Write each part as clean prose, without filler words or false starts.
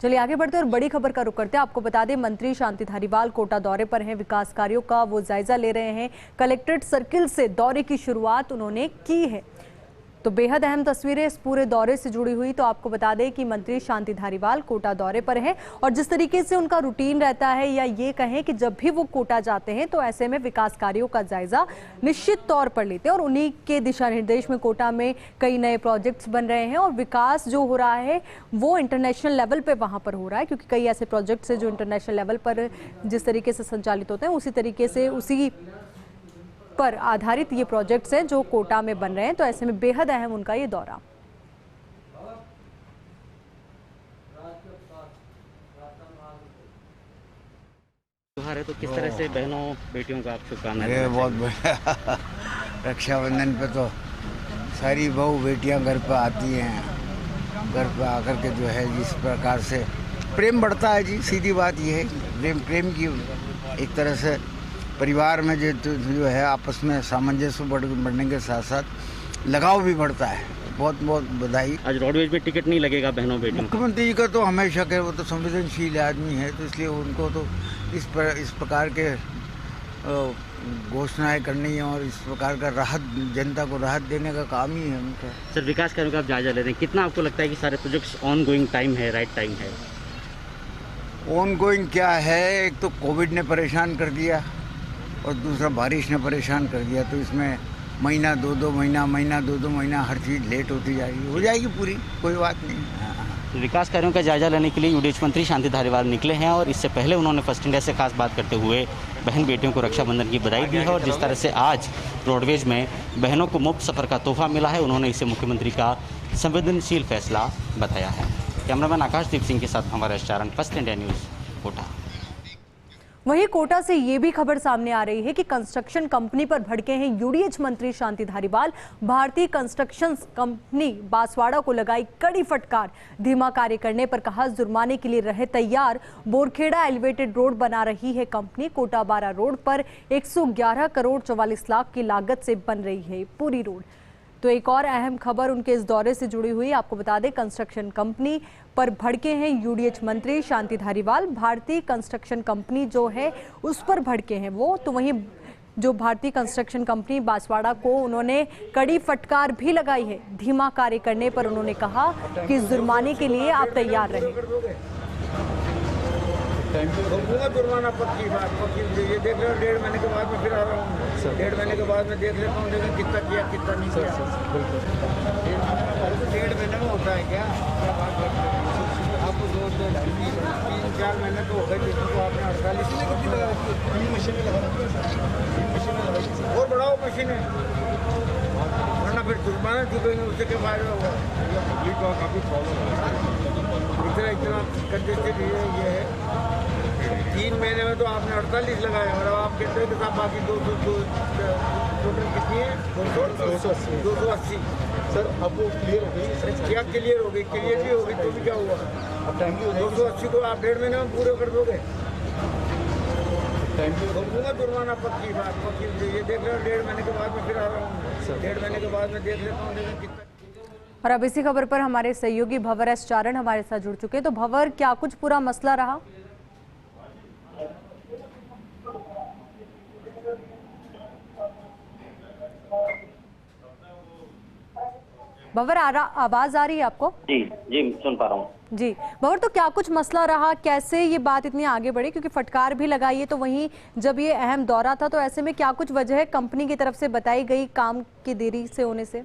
चलिए आगे बढ़ते हैं और बड़ी खबर का रुख करते हैं। आपको बता दें, मंत्री शांति धारीवाल कोटा दौरे पर हैं। विकास कार्यों का वो जायजा ले रहे हैं। कलेक्ट्रेट सर्किल से दौरे की शुरुआत उन्होंने की है। तो बेहद अहम तस्वीरें इस पूरे दौरे से जुड़ी हुई। तो आपको बता दें कि मंत्री शांति धारीवाल कोटा दौरे पर हैं और जिस तरीके से उनका रूटीन रहता है, या ये कहें कि जब भी वो कोटा जाते हैं तो ऐसे में विकास कार्यों का जायजा निश्चित तौर पर लेते हैं और उन्हीं के दिशा निर्देश में कोटा में कई नए प्रोजेक्ट्स बन रहे हैं और विकास जो हो रहा है वो इंटरनेशनल लेवल पर वहाँ पर हो रहा है, क्योंकि कई ऐसे प्रोजेक्ट्स हैं जो इंटरनेशनल लेवल पर जिस तरीके से संचालित होते हैं उसी तरीके से उसी पर आधारित ये प्रोजेक्ट्स हैं जो कोटा में बन रहे हैं। तो ऐसे में बेहद अहम उनका ये दौरा। त्योहार है तो किस तरह से बहनों बेटियों का आप शुभकामनाएं? ये बहुत बढ़िया। रक्षाबंधन पे तो सारी बहू बेटियां घर पे आती हैं। घर पे आकर के जो है जिस प्रकार से प्रेम बढ़ता है जी, सीधी बात ये है। प्रेम की एक तरह से परिवार में जो है आपस में सामंजस्य बढ़ने के साथ साथ लगाव भी बढ़ता है। बहुत बहुत बधाई। आज रोडवेज में टिकट नहीं लगेगा बहनों बेटियों? मुख्यमंत्री जी का तो हमेशा के वो तो संवेदनशील आदमी है, तो इसलिए उनको तो इस प्रकार के घोषणाएं करनी है और इस प्रकार का राहत, जनता को राहत देने का काम ही है उनका। सर, विकास कार्यों का आप जायजा ले रहे हैं, कितना आपको लगता है कि सारे प्रोजेक्ट्स ऑन गोइंग टाइम है, राइट टाइम है? ऑन गोइंग क्या है, एक तो कोविड ने परेशान कर दिया और दूसरा बारिश ने परेशान कर दिया। तो इसमें महीना दो महीना हर चीज़ लेट होती जाएगी। हो जाएगी पूरी, कोई बात नहीं। विकास कार्यों का जायजा लेने के लिए यूडीएच मंत्री शांति धारीवाल निकले हैं और इससे पहले उन्होंने फर्स्ट इंडिया से खास बात करते हुए बहन बेटियों को रक्षाबंधन की बधाई दी है और जिस तरह से आज रोडवेज में बहनों को मुफ्त सफ़र का तोहफा मिला है, उन्होंने इसे मुख्यमंत्री का संवेदनशील फैसला बताया है। कैमरामैन आकाशदीप सिंह के साथ हमारा चारण, फर्स्ट इंडिया न्यूज़, कोटा। वहीं कोटा से ये भी खबर सामने आ रही है कि कंस्ट्रक्शन कंपनी पर भड़के हैं यूडीएच मंत्री शांति धारीवाल। भारतीय कंस्ट्रक्शन कंपनी बांसवाड़ा को लगाई कड़ी फटकार। धीमा कार्य करने पर कहा जुर्माने के लिए रहे तैयार। बोरखेड़ा एलिवेटेड रोड बना रही है कंपनी। कोटा बारा रोड पर 111 करोड़ 44 लाख की लागत से बन रही है पूरी रोड। तो एक और अहम खबर उनके इस दौरे से जुड़ी हुई। आपको बता दें, कंस्ट्रक्शन कंपनी पर भड़के हैं यूडीएच मंत्री शांति धारीवाल। भारतीय कंस्ट्रक्शन कंपनी जो है उस पर भड़के हैं वो। तो वहीं जो भारतीय कंस्ट्रक्शन कंपनी बांसवाड़ा को उन्होंने कड़ी फटकार भी लगाई है। धीमा कार्य करने पर उन्होंने कहा कि जुर्माने के लिए आप तैयार रहें। जुर्माना पक्की बात, ये देख रहे हो 1.5 महीने के बाद में फिर आ रहा हूँ। 1.5 महीने के बाद में देख लेता हूँ लेकिन कितना किया कितना नहीं किया। 1.5 महीने में होता है क्या? आपको 3-4 महीने तो हो गए जिसको आपने 48 कितनी लगा रखी है? मशीन लगा और बढ़ाओ मशीन है, वरना फिर जुर्माना चुकेंगे उससे के फायदा होगा। पब्लिक का काफ़ी प्रॉब्लम है, इतना कंजेस्टेड ये है। 3 महीने में तो आपने 48 लगाए और अब आप कहते हैं कि साहब बाकी 200 टोटल कितनी है? 280। सर अब वो क्लियर हो गई? क्या क्लियर हो गई? क्लियर भी हो गई तो भी क्या हुआ? अब टाइम 280 को आप 1.5 महीने में पूरे कर दोगे? दूंगा जुर्माना पक्की बात, पक्की। ये देख रहे हो 1.5 महीने के बाद में फिर आ रहा हूँ। 1.5 महीने के बाद में देख लेता हूँ लेकिन कितना। और अब इसी खबर पर हमारे सहयोगी भंवर एस चारण हमारे साथ जुड़ चुके हैं। तो भंवर, क्या कुछ पूरा मसला रहा? भंवर, आवाज आ रही है आपको? जी जी, सुन पा रहा हूँ जी। भंवर, तो क्या कुछ मसला रहा, कैसे ये बात इतनी आगे बढ़ी? क्योंकि फटकार भी लगाई है, तो वहीं जब ये अहम दौरा था तो ऐसे में क्या कुछ वजह है कंपनी की तरफ से बताई गई काम की देरी से होने से?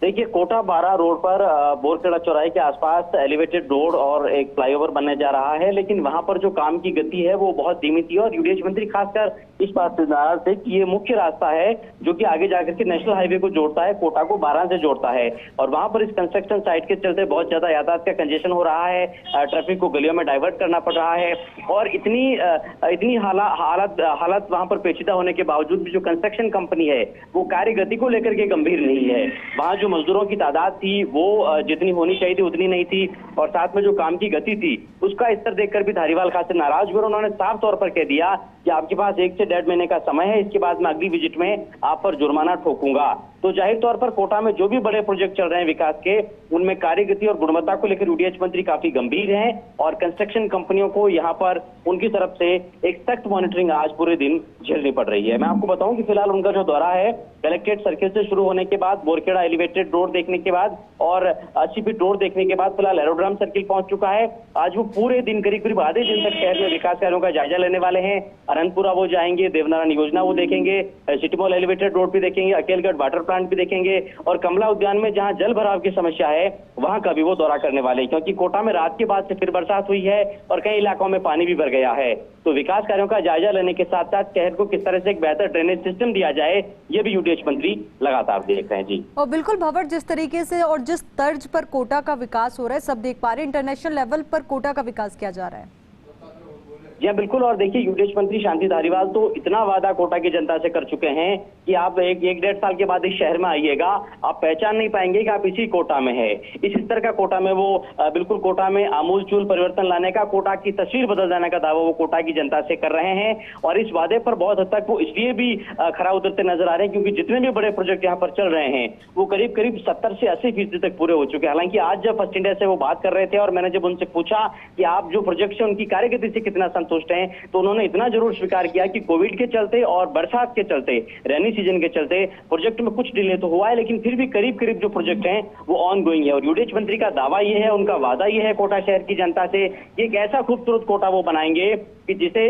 देखिए, कोटा बारा रोड पर बोरखेड़ा चौराहे के आसपास एलिवेटेड रोड और एक फ्लाईओवर बनने जा रहा है, लेकिन वहां पर जो काम की गति है वो बहुत धीमी थी और यूडीएच मंत्री खासकर इस बात से नाराज थे कि ये मुख्य रास्ता है जो कि आगे जाकर के नेशनल हाईवे को जोड़ता है, कोटा को बारा से जोड़ता है और वहां पर इस कंस्ट्रक्शन साइट के चलते बहुत ज्यादा यातायात का कंजेशन हो रहा है। ट्रैफिक को गलियों में डाइवर्ट करना पड़ रहा है और इतनी हालत वहां पर पेचीदा होने के बावजूद भी जो कंस्ट्रक्शन कंपनी है वो कार्य गति को लेकर के गंभीर नहीं है। वहां जो मजदूरों की तादाद थी वो जितनी होनी चाहिए थी उतनी नहीं थी, और साथ में जो काम की गति थी उसका स्तर देखकर भी धारीवाल खास से नाराज हुए। उन्होंने साफ तौर पर कह दिया कि आपके पास 1 से 1.5 महीने का समय है, इसके बाद मैं अगली विजिट में आप पर जुर्माना ठोकूंगा। तो जाहिर तौर पर कोटा में जो भी बड़े प्रोजेक्ट चल रहे हैं विकास के, उनमें कार्यगति और गुणवत्ता को लेकर यूडीएच मंत्री काफी गंभीर हैं और कंस्ट्रक्शन कंपनियों को यहाँ पर उनकी तरफ से एक सख्त मॉनिटरिंग आज पूरे दिन झेलनी पड़ रही है। मैं आपको बताऊं कि फिलहाल उनका जो दौरा है कलेक्ट्रेट सर्किल से शुरू होने के बाद, बोरखेड़ा एलिवेटेड रोड देखने के बाद और 80 फीट रोड देखने के बाद फिलहाल एरोड्राम सर्किल पहुंच चुका है। आज वो पूरे दिन करीब आधे दिन तक शहर में विकास कार्यों का जायजा लेने वाले हैं। अनंतपुरा वो जाएंगे, देवनारायण योजना वो देखेंगे, सिटी मॉल एलिवेटेड रोड भी देखेंगे, अकेलगढ़ वाटर प्लांट भी देखेंगे और कमला उद्यान में जहां जल भराव की समस्या है वहां का भी वो दौरा करने वाले हैं, क्योंकि कोटा में रात के बाद से फिर बरसात हुई है और कई इलाकों में पानी भी भर गया है। तो विकास कार्यों का जायजा लेने के साथ साथ शहर को किस तरह से एक बेहतर ड्रेनेज सिस्टम दिया जाए, ये भी यूडीएच मंत्री लगातार देख रहे हैं। जी और बिल्कुल भंवर, जिस तरीके से और जिस तर्ज पर कोटा का विकास हो रहा है सब देख पा रहे हैं, इंटरनेशनल लेवल पर कोटा का विकास किया जा रहा है। जी हाँ, बिल्कुल। और देखिए यूडीएच मंत्री शांति धारीवाल तो इतना वादा कोटा की जनता से कर चुके हैं कि आप एक 1.5 साल के बाद इस शहर में आइएगा, आप पहचान नहीं पाएंगे कि आप इसी कोटा में है। इस स्तर का कोटा में वो बिल्कुल कोटा में आमूल चूल परिवर्तन लाने का, कोटा की तस्वीर बदल जाने का दावा वो कोटा की जनता से कर रहे हैं। और इस वादे पर बहुत हद तक वो इसलिए भी खरा उतरते नजर आ रहे हैं क्योंकि जितने भी बड़े प्रोजेक्ट यहाँ पर चल रहे हैं वो करीब 70 से 80% तक पूरे हो चुके हैं। हालांकि आज जब फर्स्ट इंडिया से वो बात कर रहे थे और मैंने जब उनसे पूछा कि आप जो प्रोजेक्ट है उनकी कार्यगति से कितना संतुष्ट हैं, तो उन्होंने इतना जरूर स्वीकार किया कि कोविड के चलते और बरसात के चलते, रेनी सीजन के चलते प्रोजेक्ट में कुछ डिले तो हुआ है, लेकिन फिर भी करीब जो प्रोजेक्ट हैं वो ऑन गोइंग है। और यूडीएच मंत्री का दावा ये है, उनका वादा ये है कोटा शहर की जनता से, एक ऐसा खूबसूरत कोटा वो बनाएंगे कि जिसे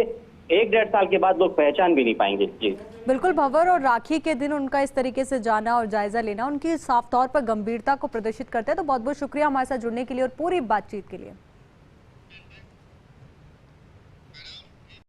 1.5 साल के बाद लोग पहचान भी नहीं पाएंगे। जी बिल्कुल भंवर, और राखी के दिन उनका इस तरीके से जाना और जायजा लेना उनकी साफ तौर पर गंभीरता को प्रदर्शित करता है। तो बहुत बहुत शुक्रिया हमारे साथ जुड़ने के लिए और पूरी बातचीत के लिए।